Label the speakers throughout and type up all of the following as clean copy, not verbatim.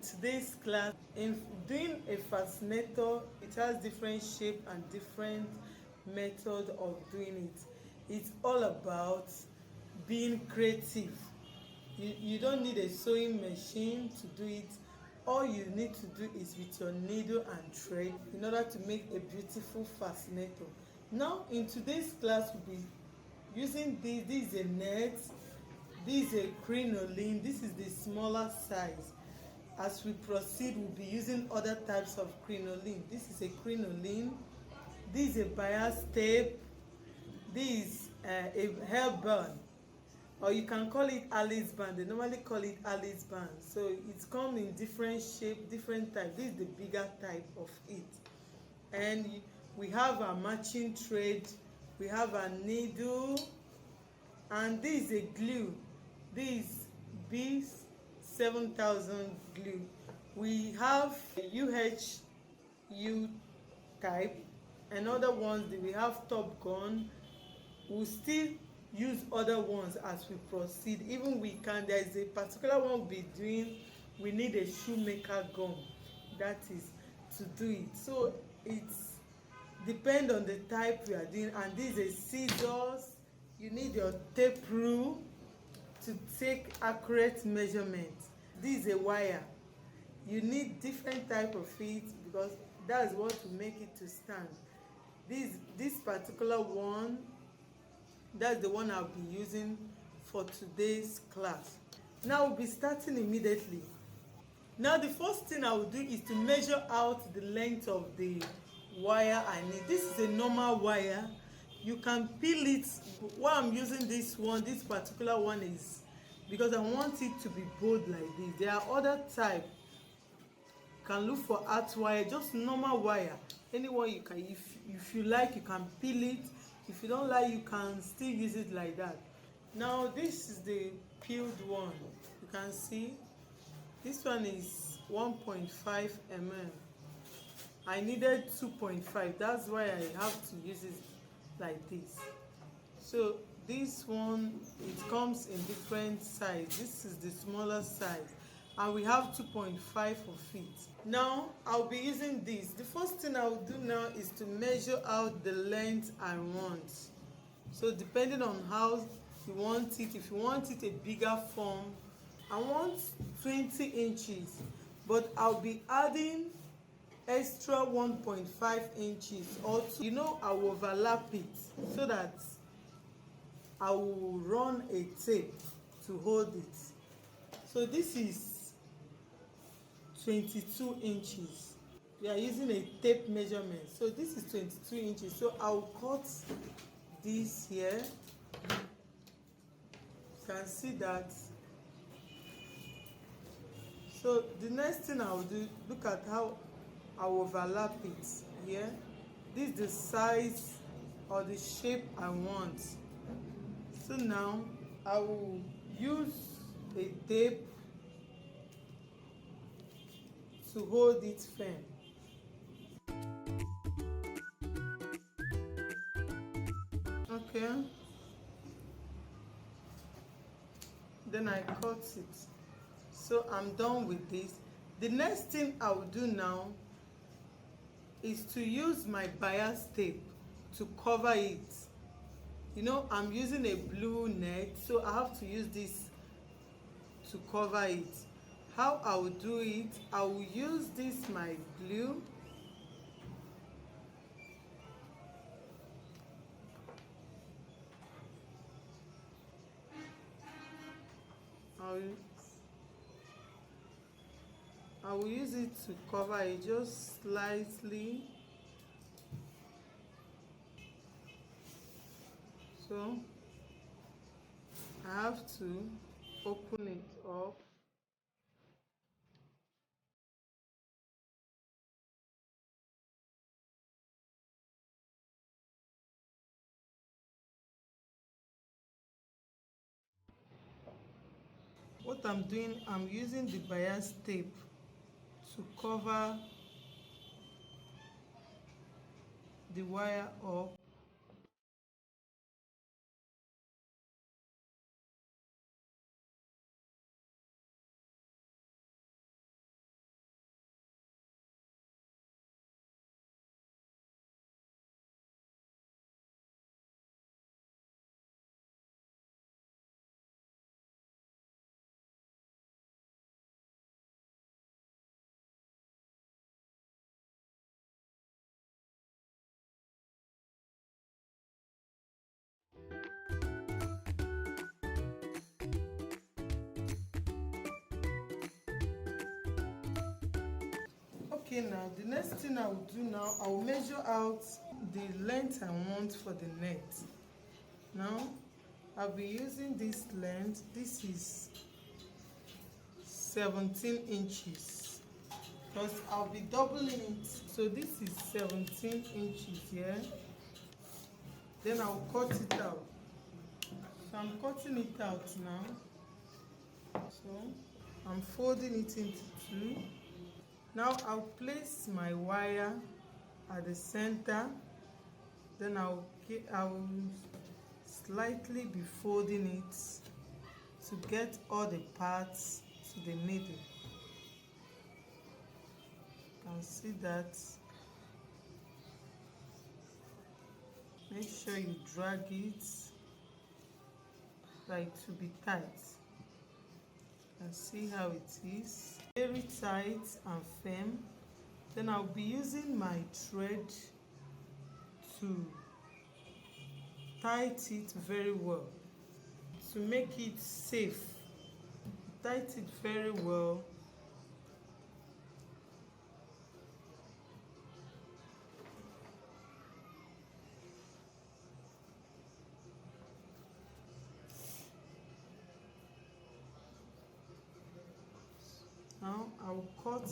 Speaker 1: today's class, in doing a fascinator, it has different shape and different method of doing it. It's all about being creative. You don't need a sewing machine to do it. All you need to do is with your needle and thread in order to make a beautiful fascinator. Now in today's class we'll be using this is a net, this is a crinoline, this is the smaller size. As we proceed, we'll be using other types of crinoline. This is a crinoline, this is a Bayas tape, this is a hair band, or you can call it Alice band. They normally call it Alice band. So it's come in different shape, different type. This is the bigger type of it. And we have a matching thread, we have a needle, and this is a glue. This is B7000 glue. We have a UHU type and other ones that we have Top Gun. We'll still use other ones as we proceed. Even we can, there is a particular one we'll be doing, we need a shoemaker gum, that is to do it. So it's depend on the type we are doing. And this is a scissors, you need your tape rule to take accurate measurement. This is a wire, you need different type of it because that's what will make it to stand. This particular one, that's the one I'll be using for today's class. Now we'll be starting immediately. Now the first thing I will do is to measure out the length of the wire I need. This is a normal wire. You can peel it. Why I'm using this one, this particular one, is because I want it to be bold like this. There are other type. You can look for art wire, just normal wire. Anyone you can, if you like, you can peel it. If you don't like, you can still use it like that. Now this is the peeled one. You can see this one is 1.5 mm. I needed 2.5. That's why I have to use it like this. So this one, it comes in different size. This is the smaller size, and we have 2.5 of it. Now I'll be using this. The first thing I'll do now is to measure out the length I want. So depending on how you want it, if you want it a bigger form, I want 20 inches, but I'll be adding extra 1.5 inches or I will overlap it so that I will run a tape to hold it. So this is 22 inches. We are using a tape measurement. So this is 22 inches. So I'll cut this here. You can see that. So the next thing I will do, look at how I will overlap it here. This is the size or the shape I want. So now I will use a tape to hold it firm. Okay. Then I cut it. So I'm done with this. The next thing I will do now is to use my Bayas tape to cover it. I'm using a blue net, so I have to use this to cover it. How I will do it, I will use this my glue. I will use it to cover it just slightly. So I have to open it up. What I'm doing, I'm using the Bayas tape to cover the wire up. Okay, now the next thing I will do now, I will measure out the length I want for the net. Now I'll be using this length. This is 17 inches because I'll be doubling it. So this is 17 inches here. Then I'll cut it out. So I'm cutting it out now. So I'm folding it into two. Now I'll place my wire at the center. Then I'll slightly be folding it to get all the parts to the middle. You can see that. Make sure you drag it so it will be tight. You can see how it is. Very tight and firm. Then I'll be using my thread to tight it very well to make it safe. Tight it very well. Now I'll cut.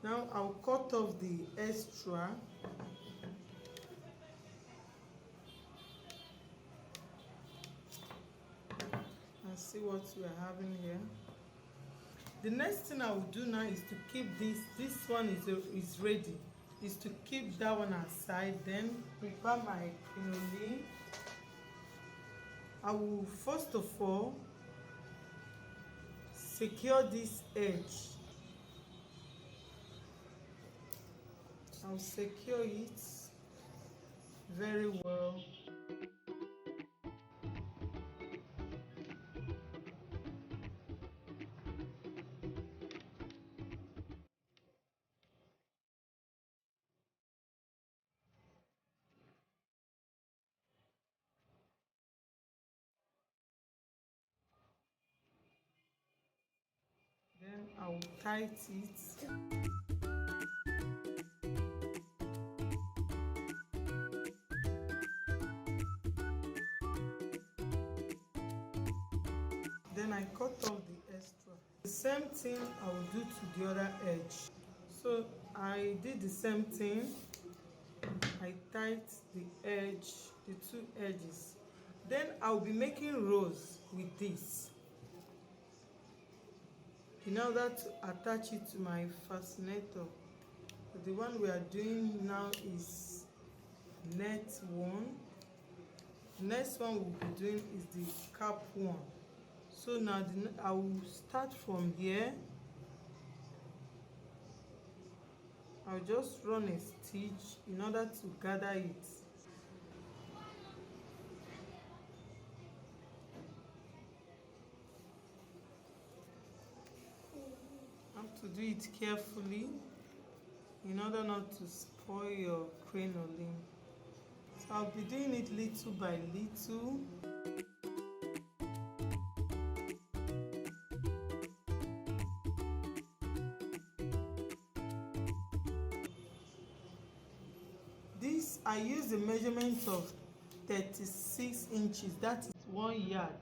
Speaker 1: Now I'll cut off the extra. And see what we are having here. The next thing I will do now is to keep this one is ready, is to keep that one aside. Then prepare my crinoline. I will first of all secure this edge. I'll secure it very well. Then I will tight it. Then I cut off the extra. The same thing I will do to the other edge. So I did the same thing. I tied the edge, the two edges. Then I'll be making rows with this in order to attach it to my fascinator. So the one we are doing now is net one. The next one we'll be doing is the cap one. So now I will start from here. I'll just run a stitch in order to gather it. You have to do it carefully in order not to spoil your crinoline. So I'll be doing it little by little. This, I use the measurement of 36 inches, that is 1 yard.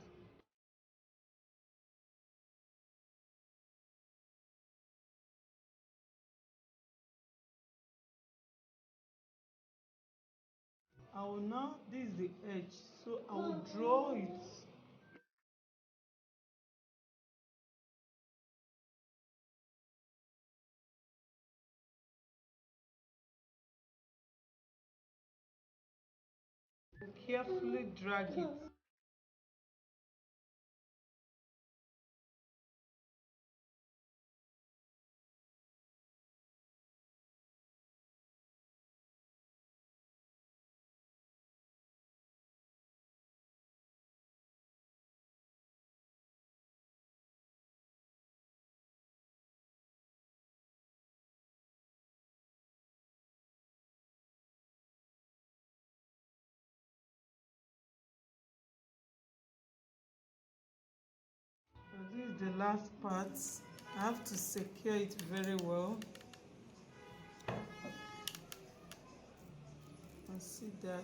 Speaker 1: I will now, this is the edge, so I will draw it. Carefully drag it. This is the last part. I have to secure it very well. And see that.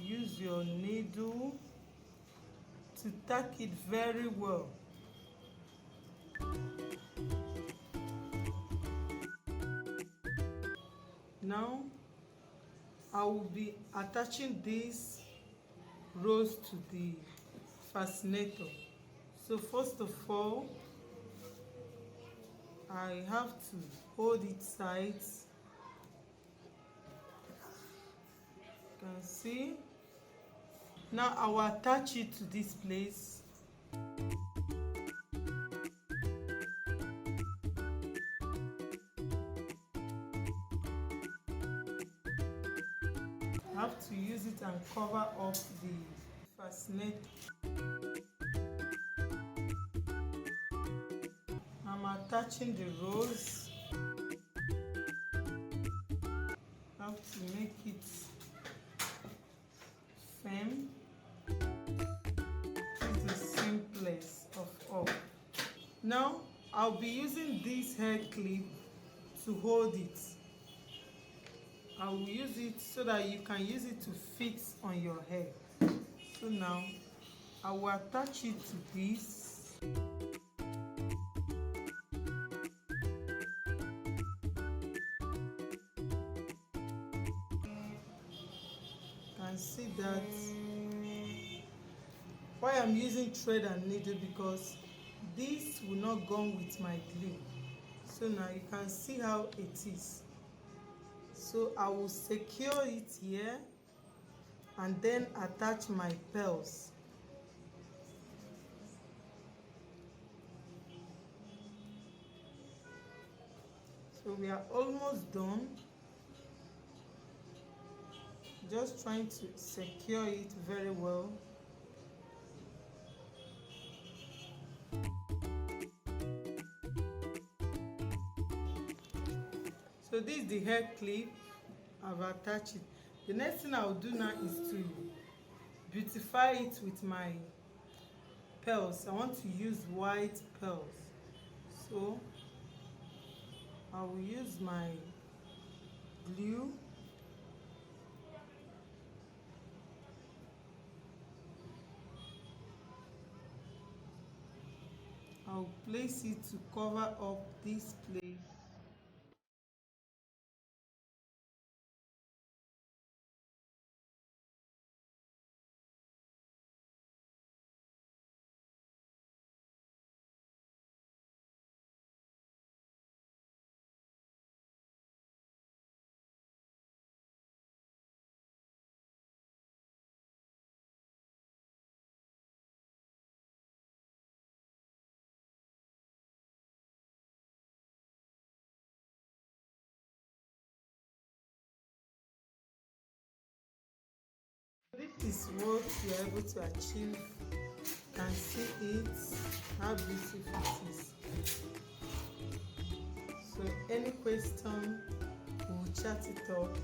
Speaker 1: Use your needle to tack it very well. Now I will be attaching this rose to the fascinator. So first of all, I have to hold it tight. You can see. Now I will attach it to this place. I have to use it and cover up the fascinator. I'm attaching the rose. I have to make it firm. It's the simplest of all. Now I'll be using this hair clip to hold it. I will use it so that you can use it to fix on your hair. So now I will attach it to this. You can see that. Why I'm using thread and needle, because this will not go with my glue. So now you can see how it is. So I will secure it here and then attach my pearls. So we are almost done. Just trying to secure it very well. So this is the hair clip. I've attached it. The next thing I will do now is to beautify it with my pearls. I want to use white pearls. So I will use my glue. I'll place it to cover up this place. This is what you are able to achieve. You can see it, how beautiful it is. So any question, we'll chat it up.